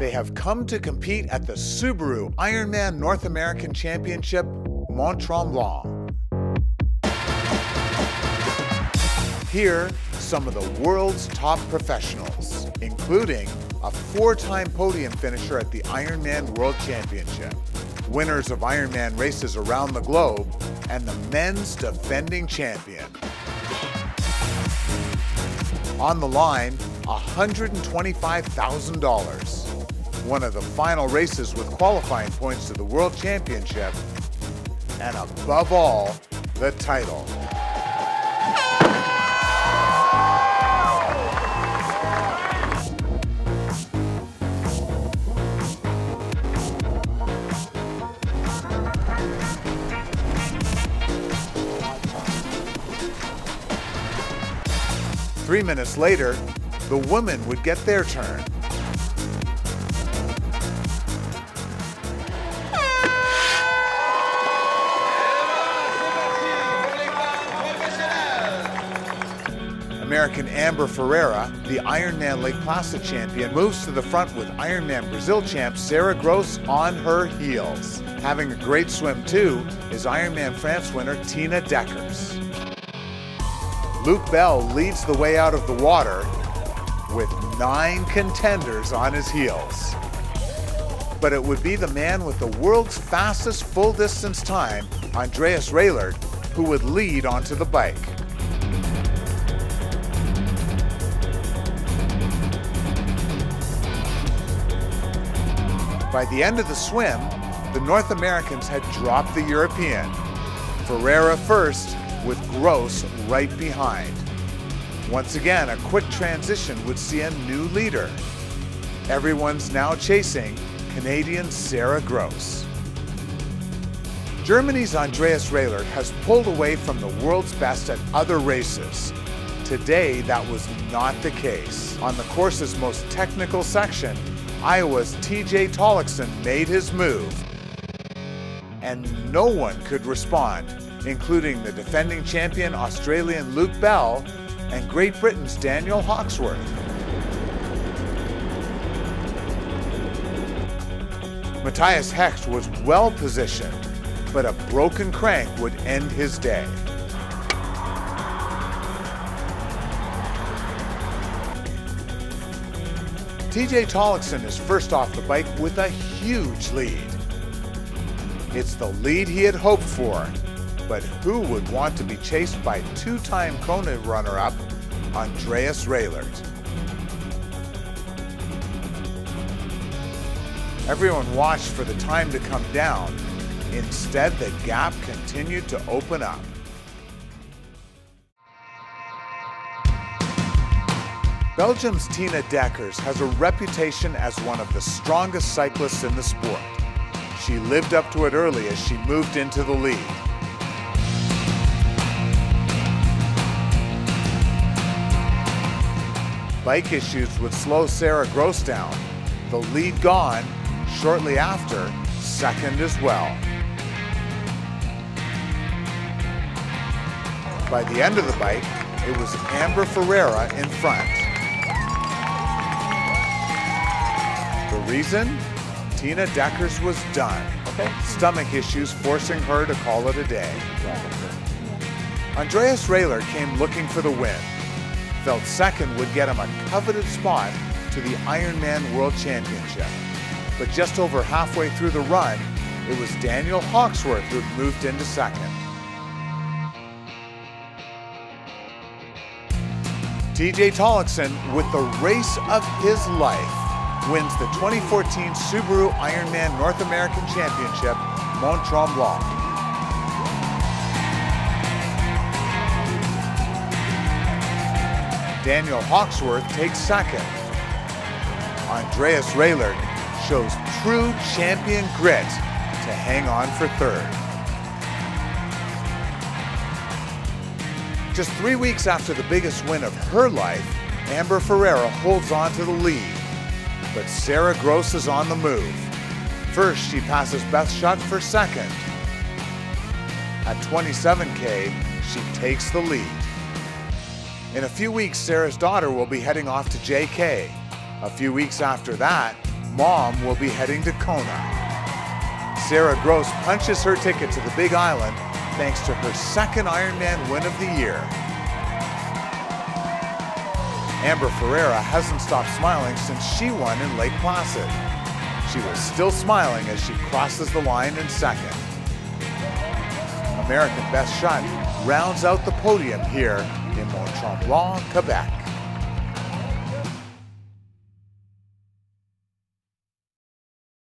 They have come to compete at the Subaru IRONMAN North American Championship, Mont Tremblant. Here, some of the world's top professionals, including a 4-time podium finisher at the Ironman World Championship, winners of Ironman races around the globe, and the men's defending champion. On the line, $125,000. One of the final races with qualifying points to the World Championship, and above all, the title. Three minutes later, the women would get their turn. American Amber Ferreira, the Ironman Lake Placid champion, moves to the front with Ironman Brazil champ Sara Gross on her heels. Having a great swim too is Ironman France winner Tina Deckers. Luke Bell leads the way out of the water with 9 contenders on his heels. But it would be the man with the world's fastest full distance time, Andreas Raelert, who would lead onto the bike. By the end of the swim, the North Americans had dropped the European. Ferreira first, with Gross right behind. Once again, a quick transition would see a new leader. Everyone's now chasing Canadian Sara Gross. Germany's Andreas Raelert has pulled away from the world's best at other races. Today, that was not the case. On the course's most technical section, Iowa's TJ Tollakson made his move, and no one could respond, including the defending champion Australian Luke Bell and Great Britain's Daniel Hawksworth. Matthias Hecht was well positioned, but a broken crank would end his day. TJ Tollakson is first off the bike with a huge lead. It's the lead he had hoped for, but who would want to be chased by 2-time Kona runner-up Andreas Raelert? Everyone watched for the time to come down. Instead, the gap continued to open up. Belgium's Tina Deckers has a reputation as one of the strongest cyclists in the sport. She lived up to it early as she moved into the lead. Bike issues would slow Sara Gross down. The lead gone, shortly after, second as well. By the end of the bike, it was Amber Ferreira in front. The reason? Tina Deckers was done. Stomach issues forcing her to call it a day. Andreas Raelert came looking for the win. Felt second would get him a coveted spot to the Ironman World Championship. But just over halfway through the run, it was Daniel Hawksworth who moved into second. TJ Tollakson, with the race of his life, wins the 2014 Subaru IRONMAN North American Championship, Mont Tremblant. Daniel Hawksworth takes second. Andreas Raelert shows true champion grit to hang on for third. Just 3 weeks after the biggest win of her life, Amber Ferreira holds on to the lead. But Sara Gross is on the move. First, she passes Beth Schutt for second. At 27K, she takes the lead. In a few weeks, Sarah's daughter will be heading off to JK. A few weeks after that, Mom will be heading to Kona. Sara Gross punches her ticket to the Big Island thanks to her second Ironman win of the year. Amber Ferreira hasn't stopped smiling since she won in Lake Placid. She was still smiling as she crosses the line in second. American Best Shot rounds out the podium here in Mont Tremblant, Quebec.